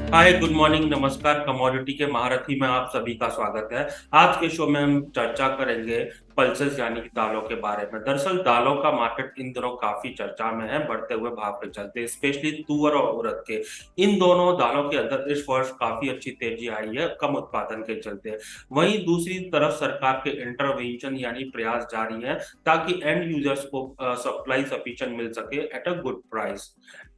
हाय, good morning, नमस्कार। Commodity के महारथी में आप सभी का स्वागत है। आज के शो में हम चर्चा करेंगे पल्सेस यानी कि दालों के बारे में। दरअसल दालों का मार्केट इन दिनों काफी चर्चा में है, बढ़ते हुए भाव के चलते, स्पेशली तुअर और उड़द के। इन दोनों दालों के अंदर इस वर्ष काफी अच्छी तेजी आई है कम उत्पादन के चलते। वहीं दूसरी तरफ सरकार के इंटरवेंशन यानी प्रयास जारी है ताकि एंड यूजर्स को सप्लाई सफिशिएंट मिल सके at a good price.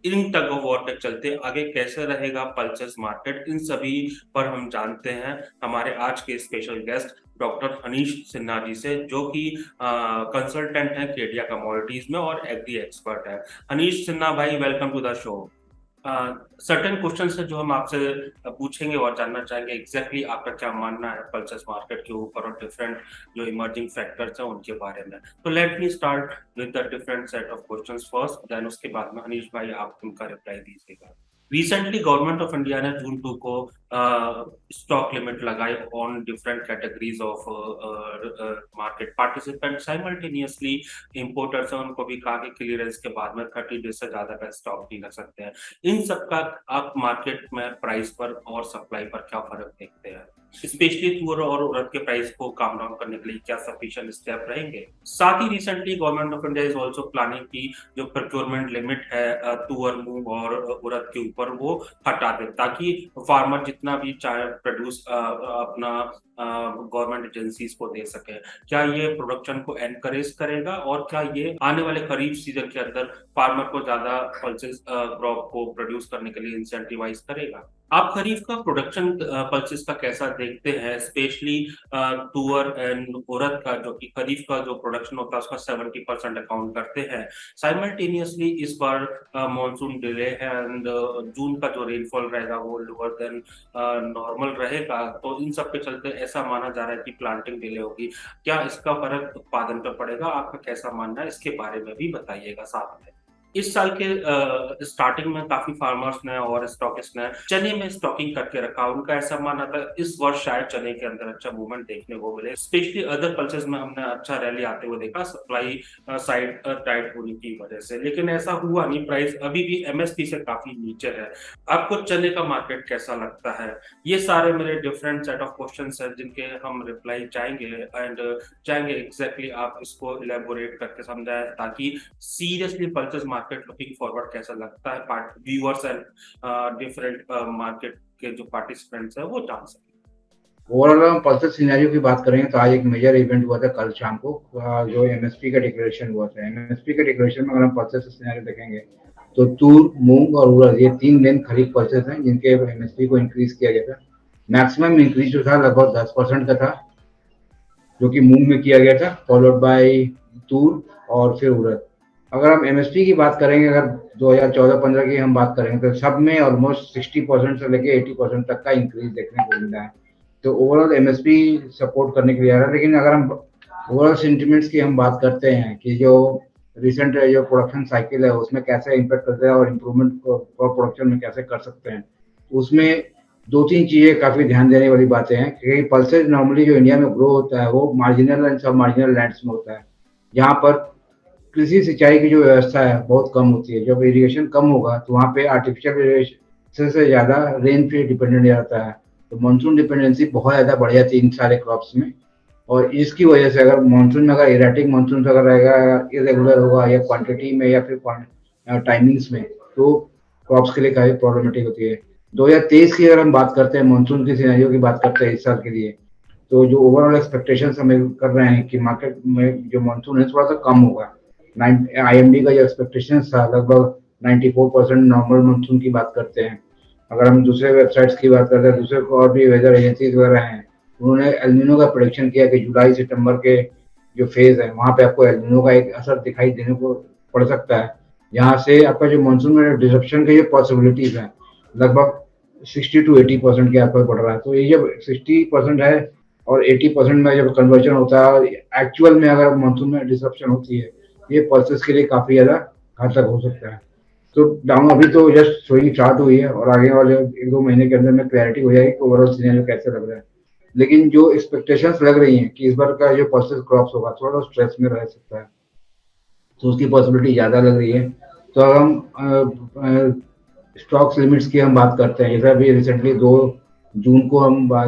In tug of war के चलते आगे कैसे रहेगा पल्सेस मार्केट, इन सभी पर हम जानते हैं हमारे आज के special guest doctor Hanish Sinha ji से, जो कि कंसल्टेंट हैं केडिया कमोडिटीज में और एग्री एक्सपर्ट है। हनीश सिन्हा भाई, welcome to the show. Certain question है जो हम आपसे पूछेंगे और जानना चाहेंगे एग्जैक्टली आपका क्या मानना है पल्सेस मार्केट के ऊपर और डिफरेंट जो इमर्जिंग फैक्टर्स हैं उनके बारे में। तो let me start with the different set of questions first, then उसके बाद में हनीश भाई आप उनका रिप्लाई दीजिएगा। रिसेंटली गवर्नमेंट ऑफ इंडिया ने जून 2 को स्टॉक लिमिट लगाई on different categories of market participant. Simultaneously importers हैं उनको भी कहा कि क्लियरेंस के बाद में 30 डेज से ज्यादा का स्टॉक नहीं रख सकते हैं। इन सब का आप मार्केट में प्राइस पर और सप्लाई पर क्या फर्क देखते हैं, स्पेशली तुअर और उड़द के प्राइस को काम डाउन करने के लिए क्या सफिशिएंट स्टेप रहेंगे। साथ ही recently government of India is also planning की जो प्रोक्योरमेंट लिमिट है तुअर, मूंग और उड़द के ऊपर वो हटा दे, ताकि फार्मर जितना भी चाहे प्रोड्यूस अपना गवर्नमेंट एजेंसीज को दे सके। क्या ये प्रोडक्शन को एनकरेज करेगा और क्या ये आने वाले खरीफ सीजन के अंदर फार्मर को ज्यादा पल्सेस क्रॉप को प्रोड्यूस करने के लिए इंसेंटिवाइज करेगा। आप खरीफ का प्रोडक्शन पल्सेस का कैसा देखते हैं, स्पेशली तुअर एंड उड़द का, जो कि खरीफ का जो प्रोडक्शन होता है उसका 70% अकाउंट करते हैं। साइमल्टेनियसली इस बार मॉनसून डिले है एंड जून का जो रेनफॉल रहेगा वो लोअर देन नॉर्मल रहेगा, तो इन सब के चलते ऐसा माना जा रहा है कि प्लांटिंग डिले होगी। क्या इसका फर्क उत्पादन पर पड़ेगा, आपका कैसा मानना है, इसके बारे में भी बताइएगा साथ में। इस साल के स्टार्टिंग में काफी फार्मर्स ने और स्टॉकिस्ट ने चने में स्टॉकिंग करके रखा। उनका ऐसा मानना था इस वर्ष शायद चने के अंदर अच्छा मूवमेंट देखने को मिले, स्पेशली अदर पल्सेस में हमने अच्छा रैली आते हुए देखा सप्लाई साइड टाइट होने की वजह से, लेकिन ऐसा हुआ नहीं। प्राइस अभी भी एमएसपी से काफी नीचे है। आपको चने का मार्केट कैसा लगता है? ये सारे मेरे डिफरेंट सेट ऑफ क्वेश्चंस हैं जिनके हम रिप्लाई चाहेंगे एंड चाहेंगे एग्जैक्टली आप इसको इलेबोरेट करके समझाएं, ताकि seriously pulses market looking forward कैसा लगता है व्यूअर्स एंड डिफरेंट मार्केट के जो पार्टिसिपेंट्स हैं वो जान सकें। ओवरऑल हम पल्सेस सिनेरियो की बात करेंगे तो आज एक मेजर इवेंट हुआ था कल शाम को। जो एमएसपी का डिक्लेरेशन हुआ था। एमएसपी के डिक्लेरेशन में अगर हम पल्सेस सिनेरियो देखेंगे तो तूर, मूंग और उड़द ये तीन मेन खरीफ पल्सेस हैं जिनके एमएसपी को इंक्रीज किया गया था। मैक्सिमम इंक्रीज जो था लगभग 10% का था, जो कि मूंग में किया गया था, फॉलोड बाय तूर और फिर उड़द। अगर हम एमएसपी की बात करेंगे, अगर 2014-15 की हम बात करेंगे तो सब में ऑलमोस्ट 60% से लेके 80% तक का इंक्रीज देखने को मिला है। तो ओवरऑल एमएसपी सपोर्ट करने के लिए आ रहा है। लेकिन अगर हम ओवरऑल सेंटिमेंट्स की हम बात करते हैं कि जो रिसेंट जो प्रोडक्शन साइकिल है उसमें कैसे इम्पेक्ट करते हैं और इम्प्रूवमेंट और प्रोडक्शन में कैसे कर सकते हैं, उसमें दो तीन चीजें काफी ध्यान देने वाली बातें हैं। क्योंकि पल्सेज नॉर्मली जो इंडिया में ग्रो होता है वो मार्जिनल एंड सब मार्जिनल लैंड्स में होता है, जहाँ पर कृषि सिंचाई की जो व्यवस्था है बहुत कम होती है। जब इरिगेशन कम होगा तो वहाँ पे आर्टिफिशियल इरिगेशन से ज्यादा रेन पे डिपेंडेंट रहता है, तो मानसून डिपेंडेंसी बहुत ज्यादा बढ़ जाती है इन सारे क्रॉप्स में। और इसकी वजह से अगर मानसून में अगर इरेटिक मानसून अगर रहेगा, इरेगुलर होगा या क्वांटिटी में या फिर टाइमिंग्स में, तो क्रॉप्स के लिए काफी प्रॉब्लमेटिक होती है। 2023 की अगर हम बात करते हैं, मानसून की सिनेरियो की बात करते हैं इस साल के लिए, तो जो ओवरऑल एक्सपेक्टेशन हमें कर रहे हैं कि मार्केट में जो मानसून है थोड़ा सा कम होगा। आईएमडी का जो एक्सपेक्टेशन था लगभग 94% नॉर्मल मानसून की बात करते हैं। अगर हम दूसरे वेबसाइट्स की बात करते हैं, दूसरे और भी वेदर एजेंसीज वगैरह हैं, उन्होंने एलनिनो का प्रोडिक्शन किया कि जुलाई सितंबर के जो फेज है वहां पे आपको एलनिनो का एक असर दिखाई देने को पड़ सकता है, जहाँ से आपका जो मानसून में डिसरप्शन के जो पॉसिबिलिटीज हैं लगभग 60 to 80% के आसपास बढ़ रहा है। तो ये जब 60% है और 80% में जब कन्वर्जन होता है और एक्चुअल में अगर मानसून में डिसरप्शन होती है, ये पल्सेस के लिए काफी ज्यादा घातक हो सकता है। तो डाउन अभी तो जस्ट सोइंग स्टार्ट हुई है और आगे वाले एक दो महीने के अंदर में क्लैरिटी हो जाएगी कि ओवरऑल सिनेरियो कैसे लग रहा है। लेकिन जो एक्सपेक्टेशंस लग रही हैं कि इस बार का जो पल्सेस क्रॉप्स होगा थोड़ा स्ट्रेस में रह सकता है, तो उसकी पॉसिबिलिटी ज्यादा लग रही है। तो अगर हम स्टॉक्स लिमिट्स की हम बात करते हैं, जैसे अभी रिसेंटली 2 जून को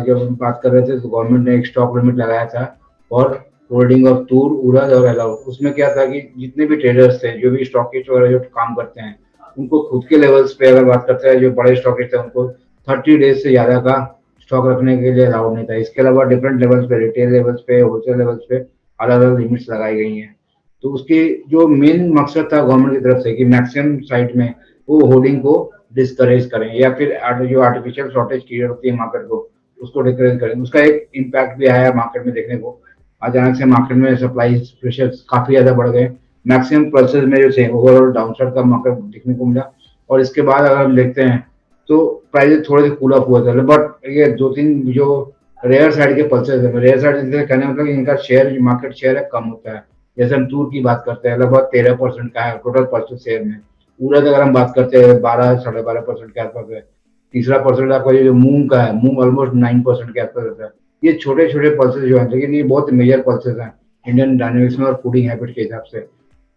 जब हम बात कर रहे थे तो गवर्नमेंट ने एक स्टॉक लिमिट लगाया था और होल्डिंग ऑफ तूर, उड़द और अलाउड। उसमें क्या था कि जितने भी ट्रेडर्स थे, जो भी स्टॉकिस्ट वगैरह जो काम करते हैं, उनको खुद के लेवल्स पे अगर बात करते हैं, जो बड़े स्टॉकिस्ट थे उनको 30 डेज से ज्यादा का स्टॉक रखने के लिए अलाउड नहीं था। इसके अलावा डिफरेंट लेवल्स पे, रिटेल लेवल्स पे, होलसेल लेवल्स पे अलग अलग लिमिट्स लगाई गई हैं। तो उसकी जो मेन मकसद था गवर्नमेंट की तरफ से कि मैक्सिमम साइड में वो होर्डिंग को डिस्करेज करें, या फिर जो आर्टिफिशियल शॉर्टेज क्रिएट होती है मार्केट को, उसको डिस्करेज करें। उसका एक इम्पैक्ट भी आया मार्केट में देखने को। अचानक से मार्केट में सप्लाई प्रेशर काफी ज्यादा बढ़ गए, मैक्सिमम पल्सेस में जो थे ओवरऑल डाउनसाइड का मार्केट देखने को मिला। और इसके बाद अगर हम देखते हैं तो प्राइसेस थोड़े से कूल ऑफ हुए थे, बट ये 2-3 जो रेयर साइड के पल्सेस है, रेयर साइड कहने मतलब इनका शेयर, मार्केट शेयर है, कम होता है। जैसे हम तूर की बात करते हैं, लगभग 13% का है टोटल पल्सेस शेयर में। उड़द अगर हम बात करते हैं 12-12.5% के आसपास है। तीसरा परसेंट आपका ये जो मूंग का है, मूंग ऑलमोस्ट 9% के आसपास रहता है। ये छोटे छोटे पल्सेस जो है, लेकिन ये बहुत मेजर पल्सेस हैं इंडियन डायनेमिक्स में और फूडिंग हैबिट के हिसाब से।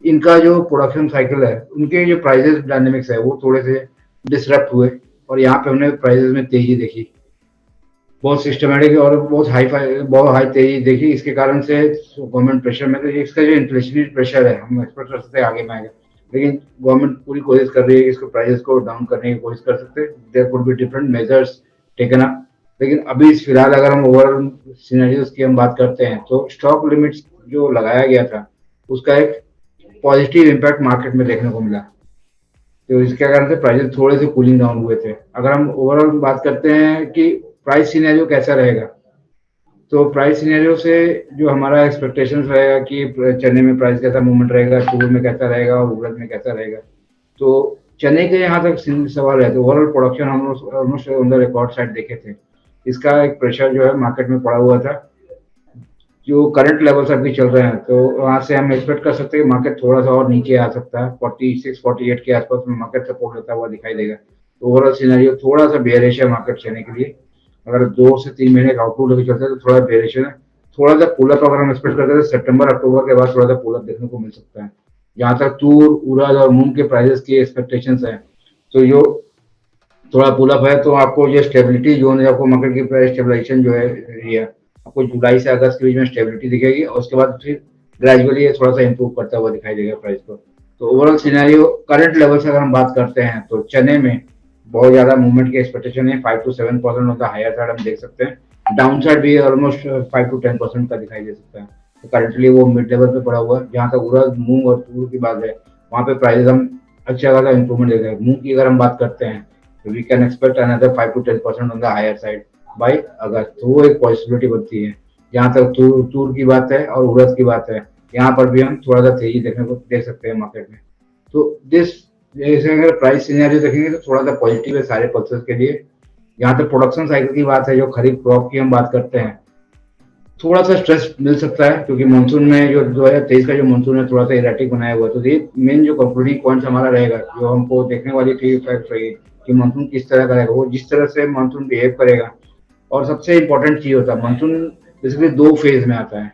इनका जो प्रोडक्शन साइकिल है, उनके जो प्राइसेस डायनेमिक्स है, वो थोड़े से डिसरप्ट हुए और यहाँ पे हमने प्राइसेस में तेजी देखी, बहुत सिस्टमेटिक और बहुत हाई तेजी देखी। इसके कारण से गवर्नमेंट प्रेशर में, तो इसका जो इन्फ्लेशनरी प्रेशर है हम एक्सपेक्ट कर सकते हैं आगे में आएगा, लेकिन गवर्नमेंट पूरी कोशिश कर रही है कि इसको प्राइसेस को डाउन करने की कोशिश कर सकते हैं। There could be different measures taken up, लेकिन अभी फिलहाल अगर हम ओवरऑल सिनेरियोज की हम बात करते हैं तो स्टॉक लिमिट्स जो लगाया गया था उसका एक पॉजिटिव इम्पैक्ट मार्केट में देखने को मिला। तो इसके कारण से प्राइसेस थोड़े से कूलिंग डाउन हुए थे। अगर हम ओवरऑल बात करते हैं कि प्राइस सिनेरियो कैसा रहेगा, तो प्राइस सिनेरियो से जो हमारा एक्सपेक्टेशंस रहेगा कि चने में प्राइस कैसा मूवमेंट रहेगा, तूर में कैसा रहेगा और उड़द में कैसा रहेगा। तो चने के यहाँ तक सवाल है तो ओवरऑल प्रोडक्शन हम almost on the record side देखे थे। इसका एक प्रेशर जो है मार्केट में पड़ा हुआ था, जो करंट लेवल्स अभी चल रहे हैं, तो वहां से हम एक्सपेक्ट कर सकते हैं कि मार्केट थोड़ा सा और नीचे आ सकता है। 46-48 के आसपास में मार्केट सपोर्ट लेता हुआ दिखाई देगा। तो ओवरऑल सिनेरियो थोड़ा सा बेयरिश है मार्केट चलने के लिए। अगर 2 से 3 महीने का आउटलुक लेके चलते हैं तो थोड़ा बेयरिश है। थोड़ा सा पुलअप अगर हम एक्सपेक्ट करते हैं तो सितंबर अक्टूबर के बाद थोड़ा सा पुलअप देखने को मिल सकता है। जहां तक तूर, उड़द और मूंग के प्राइसेस की एक्सपेक्टेशंस है, तो जो थोड़ा पुलअप है तो आपको ये स्टेबिलिटी जोन है, आपको मार्केट की प्राइस स्टेबलाइजेशन जो है ये आपको जुलाई से अगस्त के बीच में स्टेबिलिटी दिखेगी और उसके बाद फिर ग्रेजुअली ये थोड़ा सा इंप्रूव करता हुआ दिखाई देगा प्राइस को। तो ओवरऑल सिनेरियो करंट लेवल से अगर हम बात करते हैं तो चने में बहुत ज्यादा मूवमेंट की एक्सपेक्टेशन है। 5-7% ऑफ द हायर साइड हम देख सकते हैं। डाउन साइड भी ऑलमोस्ट 5-10% का दिखाई दे सकता है। तो करंटली वो मिड लेवल पे पड़ा हुआ है। जहाँ तक उड़द, मूंग और तूर की बात है, वहाँ पे प्राइस हम अच्छा खासा इंप्रूवमेंट देख रहे हैं। मूंग की अगर हम बात करते हैं तो we can expect another 5-10% on the higher side by August. तो वो एक पॉसिबिलिटी बनती है। जहाँ तक तूर की बात है और उड़द की बात है, यहाँ पर भी हम थोड़ा सा तेजी देखने को देख सकते हैं मार्केट में। तो दिस जैसे अगर प्राइस सिनेरियो देखेंगे तो थोड़ा सा पॉजिटिव है सारे पल्सेस के लिए। यहाँ तक प्रोडक्शन साइकिल की बात है, जो खरीफ क्रॉप की हम बात करते हैं, थोड़ा सा स्ट्रेस मिल सकता है क्योंकि मानसून में जो 2023 का जो मानसून है थोड़ा सा इरेटिक बनाया हुआ है। तो ये मेन जो कंक्लूडिंग पॉइंट हमारा रहेगा, जो हमको देखने वाली की फैक्ट रहेगी कि मानसून किस तरह का रहेगा, वो जिस तरह से मानसून बिहेव करेगा। और सबसे इम्पोर्टेंट चीज होता है मानसून बेसिकली 2 फेज में आता है।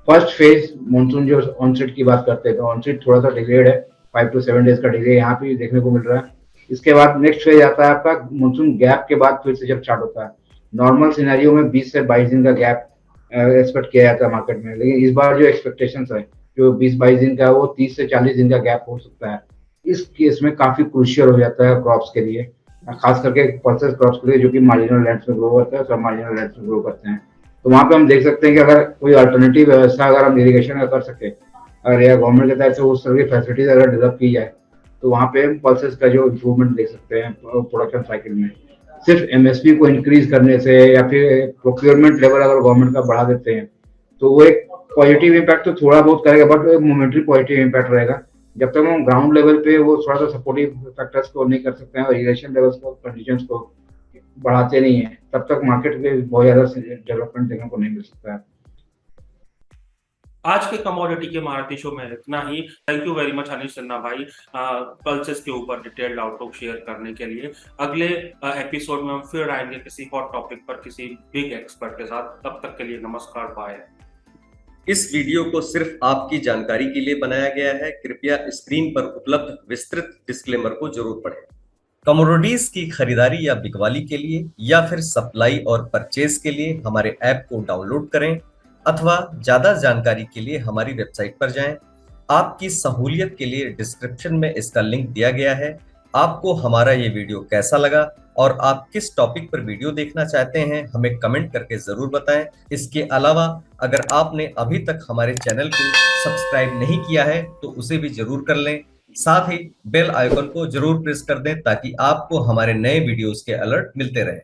फर्स्ट फेज मानसून जो ऑनसेट की बात करते हैं तो ऑनसेट थोड़ा सा डिलेड है, 5 to 7 डेज का डिले यहाँ पे देखने को मिल रहा है। इसके बाद नेक्स्ट फेज आता है आपका मानसून गैप के बाद फिर से जब स्टार्ट होता है। नॉर्मल सिनेरियो में 20 से 22 दिन का गैप एक्सपेक्ट किया जाता है मार्केट में, लेकिन इस बार जो एक्सपेक्टेशन है जो 20-22 दिन का है, वो 30 से 40 दिन का गैप हो सकता है। इस केस में काफी क्रूशियल हो जाता है क्रॉप्स के लिए, खास करके पल्सेस क्रॉप्स के लिए जो कि मार्जिनल लैंड्स में ग्रो करते हैं, सब मार्जिनल लैंड्स में ग्रो करते हैं। तो वहां पे हम देख सकते हैं कि अगर कोई अल्टरनेटिव व्यवस्था अगर हम इरिगेशन का कर सके, अगर या गवर्नमेंट के तरफ से उस तरह की फैसिलिटीज अगर डेवलप की जाए, तो वहां पे हम पल्सेस का जो इम्प्रूवमेंट देख सकते हैं प्रोडक्शन साइकिल में। सिर्फ एमएसपी को इंक्रीज करने से या फिर प्रोक्योरमेंट लेवल अगर गवर्नमेंट का बढ़ा देते हैं तो वो एक पॉजिटिव इम्पैक्ट तो थोड़ा बहुत करेगा, बट मोमेंटरी पॉजिटिव इम्पैक्ट रहेगा। जब तक हम ग्राउंड लेवल पे वो थोड़ा सा सपोर्टिव फैक्टर्स को नहीं कर सकते हैं और इरिगेशन लेवल्स को, कंडीशंस को बढ़ाते नहीं है, तब तक मार्केट में बहुत ज्यादा डेवलपमेंट देखने को नहीं मिल सकता है। आज के कमोडिटी के महारथी शो में इतना ही। थैंक यू वेरी मच अनिश सिन्हा भाई पल्सेस के ऊपर डिटेल्ड आउटलुक शेयर करने के लिए। अगले एपिसोड में हम फिर आएंगे किसी हॉट टॉपिक पर किसी बिग एक्सपर्ट के साथ। तब तक के लिए नमस्कार, बाय। इस वीडियो को सिर्फ आपकी जानकारी के लिए बनाया गया है। कृपया स्क्रीन पर उपलब्ध विस्तृत डिस्क्लेमर को जरूर पढ़ें। कमोडिटीज की खरीदारी या बिकवाली के लिए या फिर सप्लाई और परचेज के लिए हमारे ऐप को डाउनलोड करें अथवा ज्यादा जानकारी के लिए हमारी वेबसाइट पर जाएं। आपकी सहूलियत के लिए डिस्क्रिप्शन में इसका लिंक दिया गया है। आपको हमारा ये वीडियो कैसा लगा और आप किस टॉपिक पर वीडियो देखना चाहते हैं हमें कमेंट करके जरूर बताएं। इसके अलावा अगर आपने अभी तक हमारे चैनल को सब्सक्राइब नहीं किया है तो उसे भी जरूर कर लें। साथ ही बेल आइकन को जरूर प्रेस कर दें ताकि आपको हमारे नए वीडियोस के अलर्ट मिलते रहें।